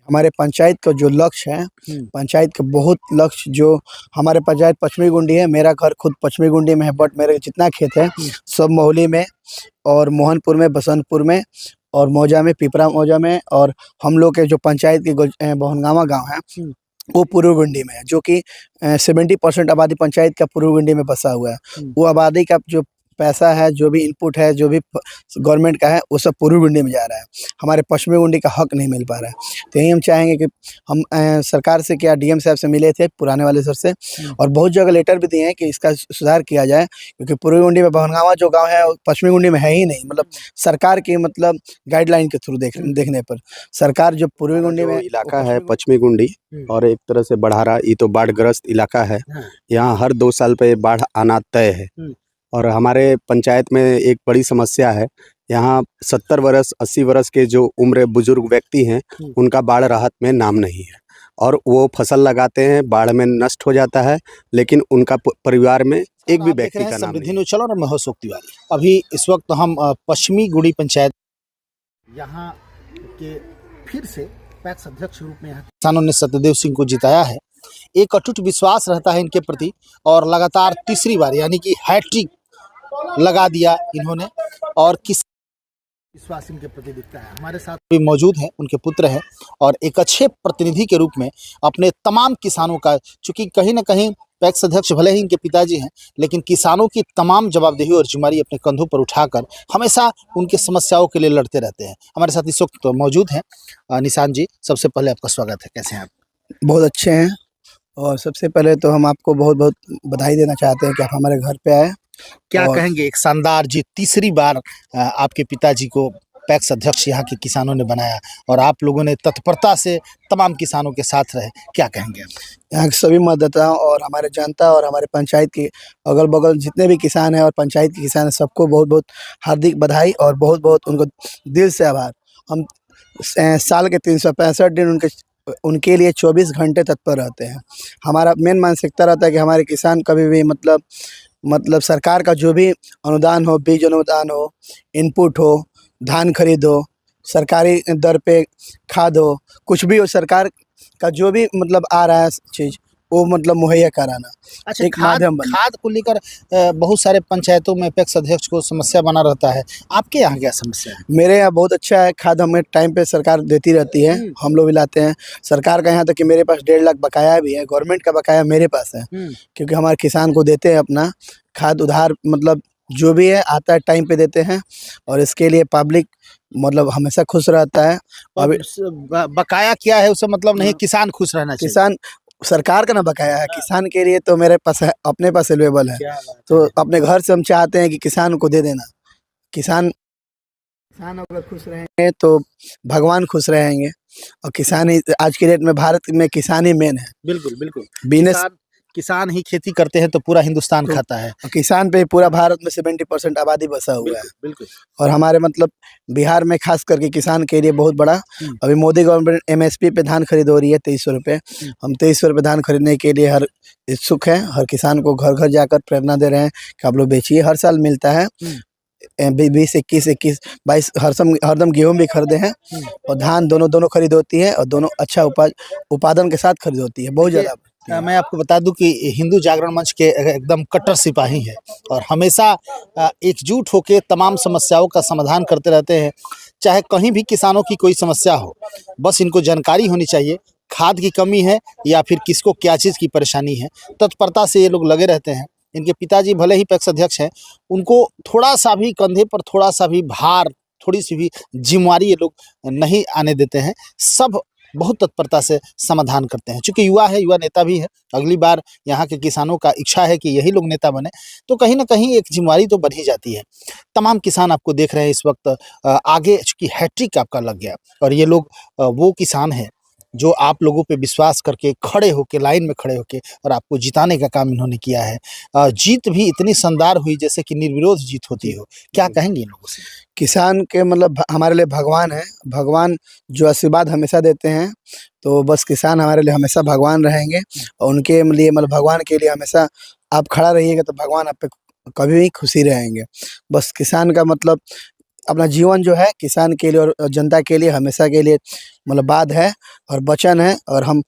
हमारे पंचायत का जो लक्ष्य है, पंचायत के बहुत लक्ष्य जो हमारे पंचायत पश्चिमी गुंडी है। मेरा घर खुद पश्चिमी गुंडी में है, बट मेरे जितना खेत है सब मोहली में और मोहनपुर में, बसंतपुर में और मौजा में, पिपरा मौजा में। और हम लोग के जो पंचायत की बोहनगामा गाँव है वो पूर्व गुंडी में है, जो कि 70% आबादी पंचायत का पूर्व गुंडी में बसा हुआ है। वो आबादी का जो पैसा है, जो भी इनपुट है, जो भी गवर्नमेंट का है, वो सब पूर्व गुंडी में जा रहा है। हमारे पश्चिमी गुंडी का हक नहीं मिल पा रहा है। तो यही हम चाहेंगे कि हम सरकार से, क्या डीएम साहब से मिले थे पुराने वाले सर से, और बहुत जगह लेटर भी दिए हैं कि इसका सुधार किया जाए, क्योंकि पूर्वी गुंडी में बोहनगामा जो गाँव है पश्चिमी गुंडी में है ही नहीं। मतलब सरकार की गाइडलाइन के थ्रू देखने पर सरकार जो पूर्वी गुंडी में इलाका है पश्चिमी गुंडी और एक तरह से बढ़ारा, ये तो बाढ़ग्रस्त इलाका है। यहाँ हर 2 साल पे बाढ़ आना तय है। और हमारे पंचायत में एक बड़ी समस्या है, यहाँ 70 वर्ष 80 वर्ष के जो उम्र बुजुर्ग व्यक्ति हैं उनका बाढ़ राहत में नाम नहीं है, और वो फसल लगाते हैं, बाढ़ में नष्ट हो जाता है, लेकिन उनका परिवार में एक भी व्यक्ति का नाम नहीं। चलो और मैं हूं तिवारी। अभी इस वक्त हम पश्चिमी गुड़ी पंचायत यहाँ के फिर से पैक्स अध्यक्ष रूप में किसानों ने सत्यदेव सिंह को जिताया है। एक अटूट विश्वास रहता है इनके प्रति, और लगातार तीसरी बार यानी कि हैट्रिक लगा दिया इन्होंने, और किस विश्वास इनके प्रति दिखता है। हमारे साथ भी मौजूद हैं, उनके पुत्र हैं, और एक अच्छे प्रतिनिधि के रूप में अपने तमाम किसानों का, चूंकि कहीं ना कहीं पैक्स अध्यक्ष भले ही इनके पिताजी हैं, लेकिन किसानों की तमाम जवाबदेही और जिम्मेदारी अपने कंधों पर उठाकर हमेशा उनकी समस्याओं के लिए लड़ते रहते हैं। हमारे साथ इस वक्त मौजूद हैं निशान जी। सबसे पहले आपका स्वागत है, कैसे हैं आप? बहुत अच्छे हैं, और सबसे पहले तो हम आपको बहुत बहुत बधाई देना चाहते हैं कि आप हमारे घर पे आए। क्या कहेंगे, एक शानदार जीत, तीसरी बार आपके पिताजी को पैक्स अध्यक्ष यहाँ के किसानों ने बनाया, और आप लोगों ने तत्परता से तमाम किसानों के साथ रहे, क्या कहेंगे आप? यहाँ के सभी मतदाताओं और हमारे जनता और हमारे पंचायत के अगल बगल जितने भी किसान हैं और पंचायत के किसान हैं, सबको बहुत बहुत हार्दिक बधाई और बहुत बहुत उनको दिल से आभार। हम साल के 365 दिन उनके लिए 24 घंटे तत्पर रहते हैं। हमारा मेन मानसिकता रहता है कि हमारे किसान कभी भी मतलब सरकार का जो भी अनुदान हो, बीज अनुदान हो, इनपुट हो, धान खरीद हो, सरकारी दर पे खाद हो, कुछ भी हो, सरकार का जो भी आ रहा है चीज़, वो मुहैया कराना। अच्छा, एक माध्यम बना। खाद को लेकर बहुत सारे पंचायतों में पैक्स अध्यक्ष को समस्या बना रहता है, आपके यहाँ क्या समस्या है? मेरे यहाँ बहुत अच्छा है, खाद हमें टाइम पे सरकार देती रहती है, हम लोग भी लाते हैं। सरकार का यहाँ तक कि मेरे पास 1.5 लाख बकाया भी है, गवर्नमेंट का बकाया मेरे पास है, क्योंकि हमारे किसान को देते हैं अपना खाद उधार, जो भी है आता है टाइम पे देते हैं, और इसके लिए पब्लिक हमेशा खुश रहता है। और बकाया क्या है उससे मतलब नहीं, किसान खुश रहना चाहिए। किसान सरकार का ना बकाया है, किसान के लिए तो मेरे पास है, अपने पास अवेलेबल है। तो अपने घर से हम चाहते हैं कि किसान को दे देना। किसान अगर खुश रहेंगे तो भगवान खुश रहेंगे, और किसान ही आज के डेट में, भारत में किसान ही मेन है। बिल्कुल बिल्कुल, बिजनेस किसान ही खेती करते हैं तो पूरा हिंदुस्तान खाता है। किसान पे पूरा भारत में 70% आबादी बसा हुआ है। बिल्कुल। और हमारे बिहार में खास करके किसान के लिए बहुत बड़ा, अभी मोदी गवर्नमेंट MSP पे धान खरीद हो रही है 2300 रुपये। हम 2300 रुपये धान खरीदने के लिए हर इच्छुक हैं, हर किसान को घर घर जाकर प्रेरणा दे रहे हैं कि आप लोग बेचिए। हर साल मिलता है 20, 21, 22 हरदम गेहूँ भी खरीदे हैं, और धान दोनों खरीद होती है, और दोनों अच्छा उत्पादन के साथ खरीद होती है, बहुत ज़्यादा। मैं आपको बता दूं कि हिंदू जागरण मंच के एकदम कट्टर सिपाही हैं, और हमेशा एकजुट होकर तमाम समस्याओं का समाधान करते रहते हैं। चाहे कहीं भी किसानों की कोई समस्या हो, बस इनको जानकारी होनी चाहिए, खाद की कमी है या फिर किसको क्या चीज़ की परेशानी है, तत्परता से ये लोग लगे रहते हैं। इनके पिताजी भले ही पैक्स अध्यक्ष हैं, उनको थोड़ा सा भी कंधे पर थोड़ा सा भी भार, थोड़ी सी भी जिम्मेवारी ये लोग नहीं आने देते हैं। सब बहुत तत्परता से समाधान करते हैं। चूंकि युवा है, युवा नेता भी है, अगली बार यहाँ के किसानों का इच्छा है कि यही लोग नेता बने, तो कहीं ना कहीं एक जिम्मेवारी तो बन ही जाती है। तमाम किसान आपको देख रहे हैं इस वक्त आगे, चूंकि हैट्रिक आपका लग गया, और ये लोग वो किसान हैं जो आप लोगों पे विश्वास करके खड़े होके, लाइन में खड़े होके, और आपको जिताने का काम इन्होंने किया है। जीत भी इतनी शानदार हुई जैसे कि निर्विरोध जीत होती हो। क्या कहेंगे इन लोगों से? किसान के हमारे लिए भगवान है, भगवान जो आशीर्वाद हमेशा देते हैं, तो बस किसान हमारे लिए हमेशा भगवान रहेंगे, और उनके लिए भगवान के लिए हमेशा आप खड़ा रहिएगा तो भगवान आप पे कभी भी खुशी रहेंगे। बस किसान का अपना जीवन जो है किसान के लिए और जनता के लिए हमेशा के लिए मतलब बात है और वचन है। और हम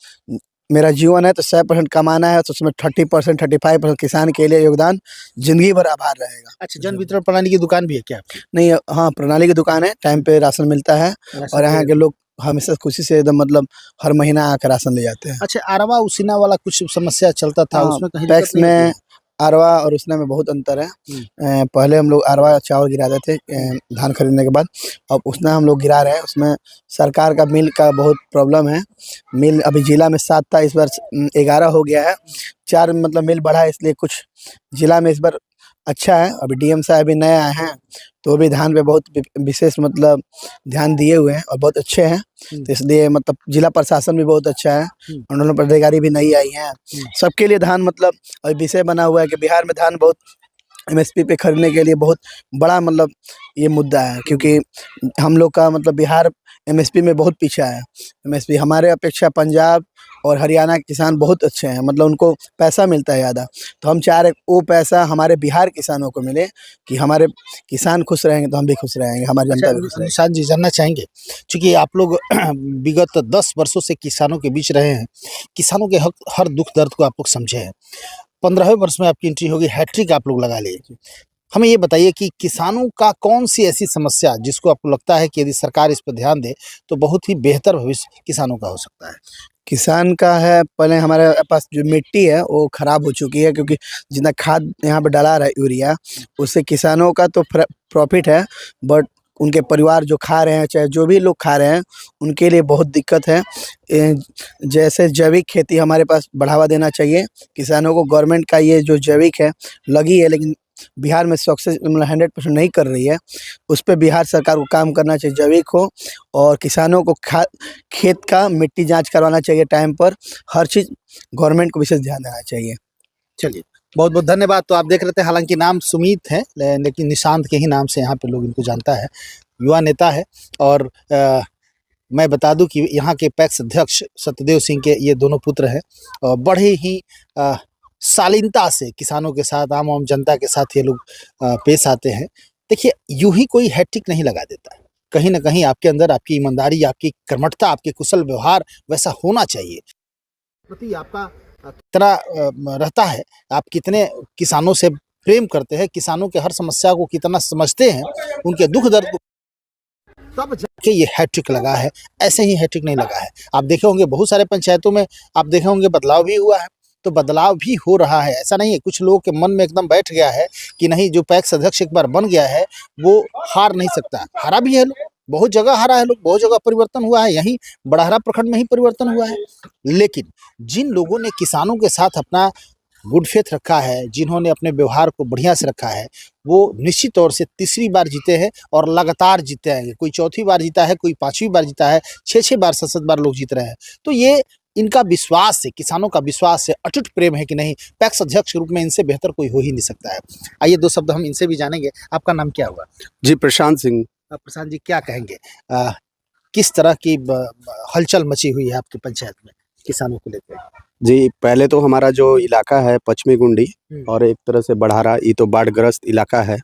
मेरा जीवन है तो 100% कमाना है, तो उसमें 30% 35% किसान के लिए योगदान ज़िंदगी भर आभार रहेगा। अच्छा, जन वितरण प्रणाली की दुकान भी है क्या आपकी? नहीं, हाँ, प्रणाली की दुकान है, टाइम पे राशन मिलता है और यहाँ के लोग हमेशा खुशी से एकदम मतलब हर महीना आकर राशन ले जाते हैं। अच्छा, अरवा उसीना वाला कुछ समस्या चलता था, हाँ, उसमें कहीं पैक्स दिक्कत नहीं में होती? अरवा और उसना में बहुत अंतर है। पहले हम लोग अरवा चावल गिराते थे धान खरीदने के बाद, अब उसना हम लोग गिरा रहे हैं। उसमें सरकार का मिल का बहुत प्रॉब्लम है। मिल अभी जिला में 7 था, इस बार 11 हो गया है। 4 मतलब मिल बढ़ा है, इसलिए कुछ जिला में इस बार अच्छा है। अभी डीएम साहब भी नए आए हैं, तो भी धान पे बहुत विशेष मतलब ध्यान दिए हुए हैं और बहुत अच्छे हैं। तो इसलिए मतलब जिला प्रशासन भी बहुत अच्छा है, मंडल पदाधिकारी भी नई आई हैं। सबके लिए धान मतलब अभी विषय बना हुआ है कि बिहार में धान बहुत एमएसपी पे खरीदने के लिए बहुत बड़ा मतलब ये मुद्दा है, क्योंकि हम लोग का मतलब बिहार एमएसपी में बहुत पीछे है। एमएसपी हमारे अपेक्षा पंजाब और हरियाणा के किसान बहुत अच्छे हैं, मतलब उनको पैसा मिलता है ज़्यादा। तो हम चाह रहे वो पैसा हमारे बिहार किसानों को मिले, कि हमारे किसान खुश रहेंगे तो हम भी खुश रहेंगे, हमारी जनता भी खुश रहेगी। निशांत जी, जानना चाहेंगे, चूंकि आप लोग विगत 10 वर्षों से किसानों के बीच रहे हैं, किसानों के हर दुख दर्द को आप लोग समझे हैं। 15वें वर्ष में आपकी एंट्री होगी, हैट्रिक आप लोग लगा लिए। हमें ये बताइए कि किसानों का कौन सी ऐसी समस्या जिसको आपको लगता है कि यदि सरकार इस पर ध्यान दे तो बहुत ही बेहतर भविष्य किसानों का हो सकता है? किसान का है, पहले हमारे पास जो मिट्टी है वो खराब हो चुकी है, क्योंकि जितना खाद यहाँ पे डला रहा है यूरिया, उससे किसानों का तो प्रॉफिट है, बट उनके परिवार जो खा रहे हैं, चाहे जो भी लोग खा रहे हैं, उनके लिए बहुत दिक्कत है। जैसे जैविक खेती हमारे पास बढ़ावा देना चाहिए किसानों को। गवर्नमेंट का ये जो जैविक है लगी है, लेकिन बिहार में सक्सेस मतलब 100% नहीं कर रही है। उस पे बिहार सरकार को काम करना चाहिए, जैविक हो। और किसानों को खेत का मिट्टी जांच करवाना चाहिए टाइम पर। हर चीज़ गवर्नमेंट को विशेष ध्यान देना चाहिए। चलिए, बहुत बहुत धन्यवाद। तो आप देख रहे थे, हालांकि नाम सुमीत है लेकिन निशांत के ही नाम से यहाँ पे लोग इनको जानता है। युवा नेता है और मैं बता दूं कि यहाँ के पैक्स अध्यक्ष सत्यदेव सिंह के ये दोनों पुत्र हैं और बड़े ही शालीनता से किसानों के साथ, आम जनता के साथ ये लोग पेश आते हैं। देखिए, यूं ही कोई हैट्रिक नहीं लगा देता है। कहीं ना कहीं आपके अंदर आपकी ईमानदारी, आपकी कर्मठता, आपके कुशल व्यवहार वैसा होना चाहिए। प्रति आपका कितना रहता है, आप कितने किसानों से प्रेम करते हैं, किसानों के हर समस्या को कितना समझते हैं, उनके दुख दर्द को, तब जाके ये हैट्रिक लगा है। ऐसे ही हैट्रिक नहीं लगा है। आप देखे होंगे बहुत सारे पंचायतों में, आप देखे होंगे बदलाव भी हुआ है, तो बदलाव भी हो रहा है। ऐसा नहीं है, कुछ लोगों के मन में एकदम बैठ गया है कि नहीं, जो पैक्स अध्यक्ष एक बार बन गया है वो हार नहीं सकता। हारा भी है लोग, बहुत जगह हारा है लोग, बहुत जगह परिवर्तन हुआ है, यहीं बड़हरा प्रखंड में ही परिवर्तन हुआ है। लेकिन जिन लोगों ने किसानों के साथ अपना गुड फेथ रखा है, जिन्होंने अपने व्यवहार को बढ़िया से रखा है, वो निश्चित तौर से तीसरी बार जीते हैं और लगातार जीते आएंगे। कोई चौथी बार जीता है, कोई 5वीं बार जीता है, 6-6 बार 7-7 बार लोग जीत रहे हैं। तो ये इनका विश्वास है, किसानों का विश्वास है, अटूट प्रेम है कि नहीं, पैक्स अध्यक्ष के रूप में इनसे बेहतर कोई हो ही नहीं सकता है। आइए 2 शब्द हम इनसे भी जानेंगे। आपका नाम क्या हुआ? जी, प्रशांत सिंह। प्रशांत जी, क्या कहेंगे, किस तरह की हलचल मची हुई है आपकी पंचायत में किसानों को लेकर? जी, पहले तो हमारा जो इलाका है पश्चिमी गुंडी और एक तरह से बढ़ारा, ये तो बाढ़ग्रस्त इलाका है।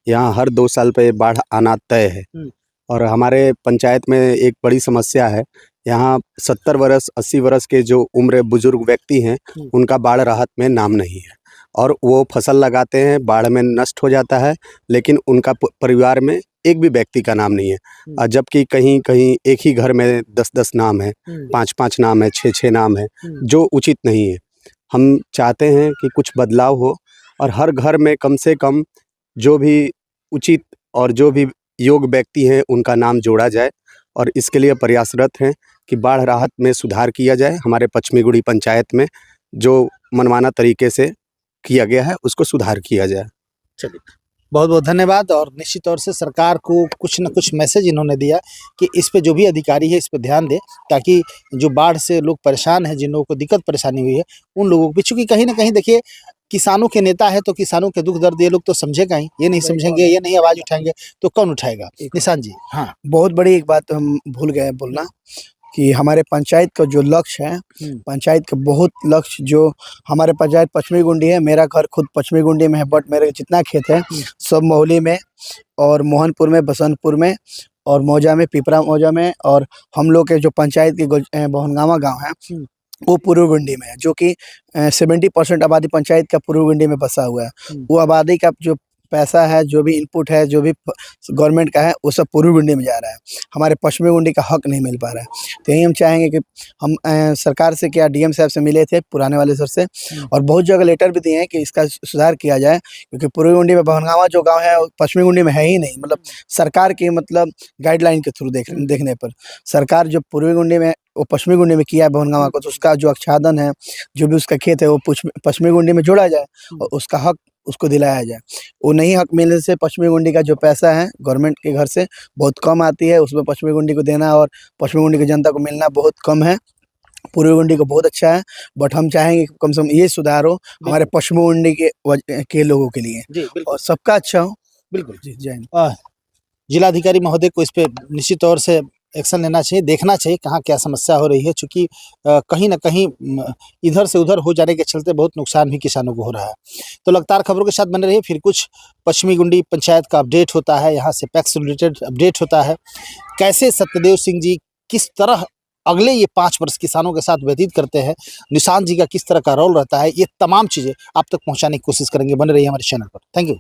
यहाँ हर 2 साल पे बाढ़ आना तय है। और हमारे पंचायत में एक बड़ी समस्या है, यहाँ 70 वर्ष 80 वर्ष के जो उम्र बुजुर्ग व्यक्ति हैं, उनका बाढ़ राहत में नाम नहीं है। और वो फसल लगाते हैं, बाढ़ में नष्ट हो जाता है, लेकिन उनका परिवार में एक भी व्यक्ति का नाम नहीं है। जबकि कहीं कहीं एक ही घर में 10-10 नाम है, 5-5 नाम है, 6-6 नाम है, जो उचित नहीं है। हम चाहते हैं कि कुछ बदलाव हो और हर घर में कम से कम जो भी उचित और जो भी योग्य व्यक्ति हैं उनका नाम जोड़ा जाए, और इसके लिए प्रयासरत हैं कि बाढ़ राहत में सुधार किया जाए। हमारे पश्चिमी गुड़ी पंचायत में जो मनमाना तरीके से किया गया है उसको सुधार किया जाए। चलिए, बहुत बहुत धन्यवाद। और निश्चित तौर से सरकार को कुछ न कुछ मैसेज इन्होंने दिया कि इस पे जो भी अधिकारी है इस पे ध्यान दे, ताकि जो बाढ़ से लोग परेशान हैं, जिन लोगों को दिक्कत परेशानी हुई है, उन लोगों को, चूँकि कहीं ना कहीं देखिए, किसानों के नेता है तो किसानों के दुख दर्द ये लोग तो समझेगा ही, ये नहीं समझेंगे, ये नहीं आवाज़ उठाएंगे तो कौन उठाएगा? निशांत जी। हाँ, बहुत बड़ी एक बात हम भूल गए बोलना, कि हमारे पंचायत का जो लक्ष्य है, पंचायत के बहुत लक्ष्य जो हमारे पंचायत पश्चिमी गुंडी है, मेरा घर खुद पश्चिमी गुंडी में है, बट मेरे जितना खेत है सब मोहली में और मोहनपुर में, बसंतपुर में और मौजा में, पिपरा मौजा में, और हम लोग के जो पंचायत के बोहनगामा गाँव है वो पूर्व गुंडी में है, जो कि 70% आबादी पंचायत का पूर्व गुंडी में बसा हुआ है। वो आबादी का जो पैसा है, जो भी इनपुट है, जो भी गवर्नमेंट का है, वो सब पूर्व गुंडी में जा रहा है। हमारे पश्चिमी गुंडी का हक नहीं मिल पा रहा है। तो यही हम चाहेंगे कि हम सरकार से, क्या डीएम साहब से मिले थे पुराने वाले सर से, और बहुत जगह लेटर भी दिए हैं कि इसका सुधार किया जाए, क्योंकि पूर्वी गुंडी में भवनगामा जो गाँव है पश्चिमी गुंडी में है ही नहीं। मतलब सरकार की गाइडलाइन के थ्रू देखने पर सरकार जो पूर्वी गुंडी में वो पश्चिमी गुंडी में किया है भवनगामा को, तो उसका जो आच्छादन है, जो भी उसका खेत है, वो पश्चिमी गुंडी में जोड़ा जाए और उसका हक उसको दिलाया जाए। वो नहीं हक मिलने से पश्चिमी गुंडी का जो पैसा है गवर्नमेंट के घर से बहुत कम आती है, उसमें पश्चिमी गुंडी को देना और पश्चिमी गुंडी की जनता को मिलना बहुत कम है। पूर्वी गुंडी को बहुत अच्छा है, बट हम चाहेंगे कम से कम ये सुधार हो हमारे पश्चिमी गुंडी के लोगों के लिए और सबका अच्छा हो। बिल्कुल जी, जय हिंद। जिलाधिकारी महोदय को इस पे निश्चित तौर से एक्शन लेना चाहिए, देखना चाहिए कहाँ क्या समस्या हो रही है, चूँकि कहीं न कहीं इधर से उधर हो जाने के चलते बहुत नुकसान भी किसानों को हो रहा है। तो लगातार खबरों के साथ बने रहिए, फिर कुछ पश्चिमी गुंडी पंचायत का अपडेट होता है, यहाँ से पैक्स रिलेटेड अपडेट होता है, कैसे सत्यदेव सिंह जी किस तरह अगले ये 5 वर्ष किसानों के साथ व्यतीत करते हैं, निशांत जी का किस तरह का रोल रहता है, ये तमाम चीज़ें आप तक पहुँचाने की कोशिश करेंगे। बने रहिए हमारे चैनल पर। Thank you.